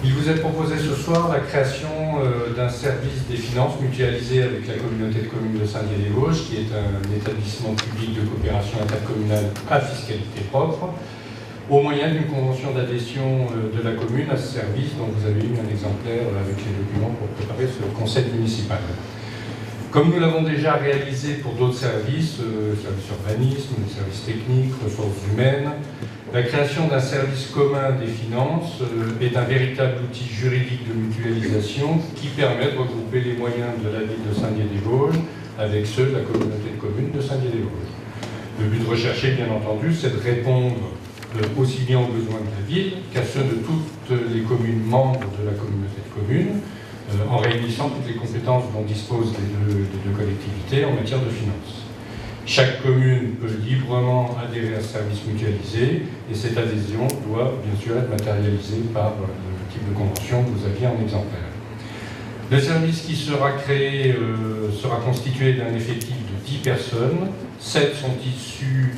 Il vous est proposé ce soir la création d'un service des finances mutualisé avec la communauté de communes de Saint-Dié-des-Vosges, qui est un établissement public de coopération intercommunale à fiscalité propre, au moyen d'une convention d'adhésion de la commune à ce service, dont vous avez eu un exemplaire avec les documents pour préparer ce conseil municipal. Comme nous l'avons déjà réalisé pour d'autres services, services urbanisme, services techniques, ressources humaines, la création d'un service commun des finances est un véritable outil juridique de mutualisation qui permet de regrouper les moyens de la ville de Saint-Dié-des-Vosges avec ceux de la communauté de communes de Saint-Dié-des-Vosges. Le but recherché, bien entendu, c'est de répondre aussi bien aux besoins de la ville qu'à ceux de toutes les communes membres de la communauté de communes, en réunissant toutes les compétences dont disposent les deux collectivités en matière de finances. Chaque commune peut librement adhérer à ce service mutualisé et cette adhésion doit bien sûr être matérialisée par le type de convention que vous aviez en exemplaire. Le service qui sera créé sera constitué d'un effectif de 10 personnes, 7 sont issus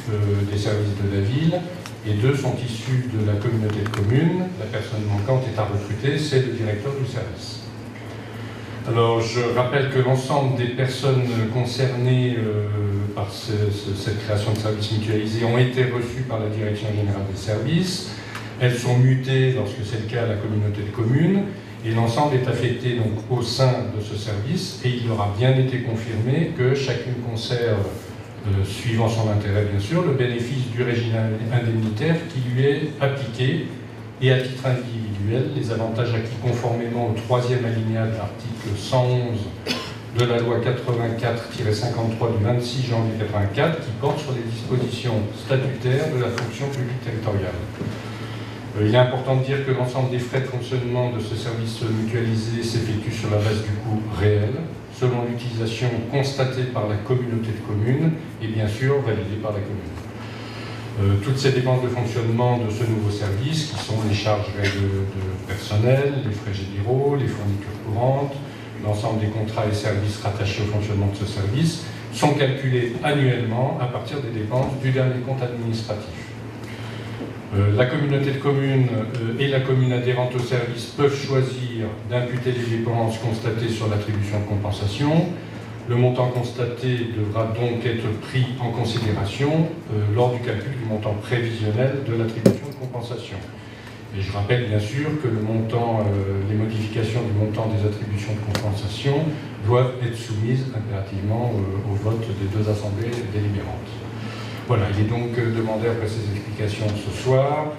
des services de la ville et 2 sont issus de la communauté de communes. La personne manquante est à recruter, c'est le directeur du service. Alors, je rappelle que l'ensemble des personnes concernées par cette création de services mutualisés ont été reçues par la Direction générale des services. Elles sont mutées, lorsque c'est le cas, à la communauté de communes, et l'ensemble est affecté donc au sein de ce service, et il aura bien été confirmé que chacune conserve, suivant son intérêt bien sûr, le bénéfice du régime indemnitaire qui lui est appliqué, et à titre individuel, les avantages acquis conformément au 3e alinéa de l'article 111 de la loi 84-53 du 26 janvier 84 qui porte sur les dispositions statutaires de la fonction publique territoriale. Il est important de dire que l'ensemble des frais de fonctionnement de ce service mutualisé s'effectue sur la base du coût réel, selon l'utilisation constatée par la communauté de communes et bien sûr validée par la commune. Toutes ces dépenses de fonctionnement de ce nouveau service, qui sont les charges de personnel, les frais généraux, les fournitures courantes, l'ensemble des contrats et services rattachés au fonctionnement de ce service, sont calculés annuellement à partir des dépenses du dernier compte administratif. La communauté de communes et la commune adhérente au service peuvent choisir d'imputer les dépenses constatées sur l'attribution de compensation. Le montant constaté devra donc être pris en considération lors du calcul du montant prévisionnel de l'attribution de compensation. Et je rappelle bien sûr que le montant, les modifications du montant des attributions de compensation doivent être soumises impérativement au vote des 2 assemblées délibérantes. Voilà, il est donc demandé, après ces explications ce soir,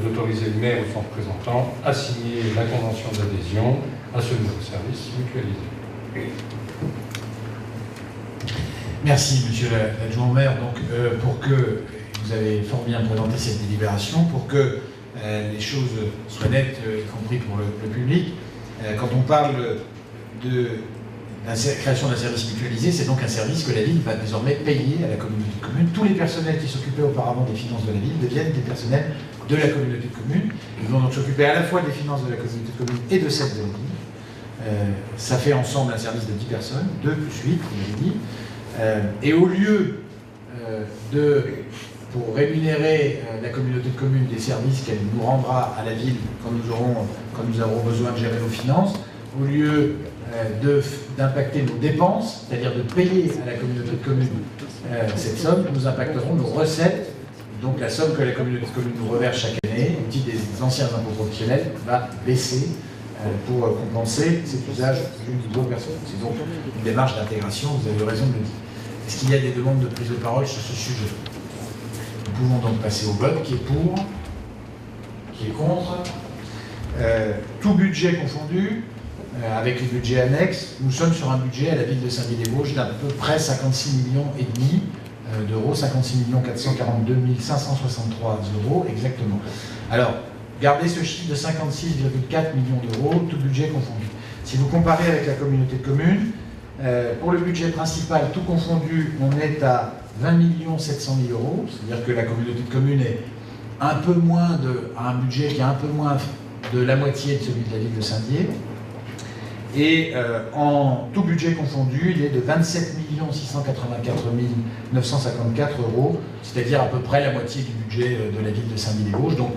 d'autoriser le maire ou son représentant à signer la convention d'adhésion à ce nouveau service mutualisé. Merci, monsieur l'adjoint au maire. Donc, pour que vous avez fort bien présenté cette délibération, pour que les choses soient nettes, y compris pour le public, quand on parle de la création d'un service mutualisé, c'est donc un service que la ville va désormais payer à la communauté de communes. Tous les personnels qui s'occupaient auparavant des finances de la ville deviennent des personnels de la communauté de communes. Ils vont donc s'occuper à la fois des finances de la communauté de communes et de celles de la ville. Ça fait ensemble un service de 10 personnes, 2 plus 8, comme je l'ai dit. Et au lieu pour rémunérer la communauté de communes des services qu'elle nous rendra à la ville quand nous aurons besoin de gérer nos finances, au lieu d'impacter nos dépenses, c'est-à-dire de payer à la communauté de communes cette somme, nous impacterons nos recettes. Donc la somme que la communauté de communes nous reverse chaque année, au titre des anciens impôts professionnels, va baisser pour compenser cet usage du niveau personnel. C'est donc une démarche d'intégration, vous avez raison de le dire. Est-ce qu'il y a des demandes de prise de parole sur ce sujet? Nous pouvons donc passer au vote. Qui est pour? Qui est contre? Tout budget confondu, avec les budgets annexes, nous sommes sur un budget à la ville de Saint-Dié-des-Vosges d'à peu près 56,5 millions d'euros, 56 442 563 euros exactement. Alors, gardez ce chiffre de 56,4 millions d'euros, tout budget confondu. Si vous comparez avec la communauté de communes, pour le budget principal, tout confondu, on est à 20 700 000 euros, c'est-à-dire que la communauté de communes est un peu moins a un budget qui est un peu moins de la moitié de celui de la ville de Saint-Dié. Et en tout budget confondu, il est de 27 684 954 euros, c'est-à-dire à peu près la moitié du budget de la ville de Saint-Dié-des-Vosges. Donc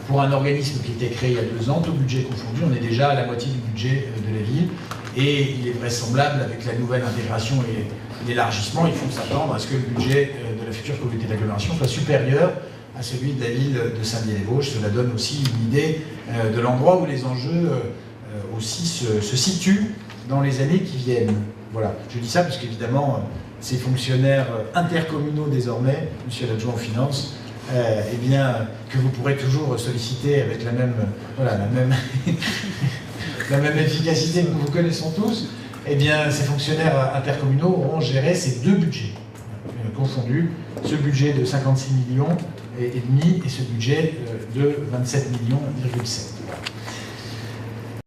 pour un organisme qui était créé il y a 2 ans, tout budget confondu, on est déjà à la moitié du budget de la ville. Et il est vraisemblable, avec la nouvelle intégration et l'élargissement, il faut s'attendre à ce que le budget de la future communauté d'agglomération soit supérieur à celui de la ville de Saint-Dié-les-Vosges. Cela donne aussi une idée de l'endroit où les enjeux aussi se situent dans les années qui viennent. Voilà, je dis ça parce qu'évidemment, ces fonctionnaires intercommunaux désormais, monsieur l'adjoint aux finances, eh bien, que vous pourrez toujours solliciter avec la même, voilà, la même efficacité que nous vous connaissons tous, eh bien, ces fonctionnaires intercommunaux auront géré ces 2 budgets confondus, ce budget de 56 millions et demi et ce budget de 27,7 millions.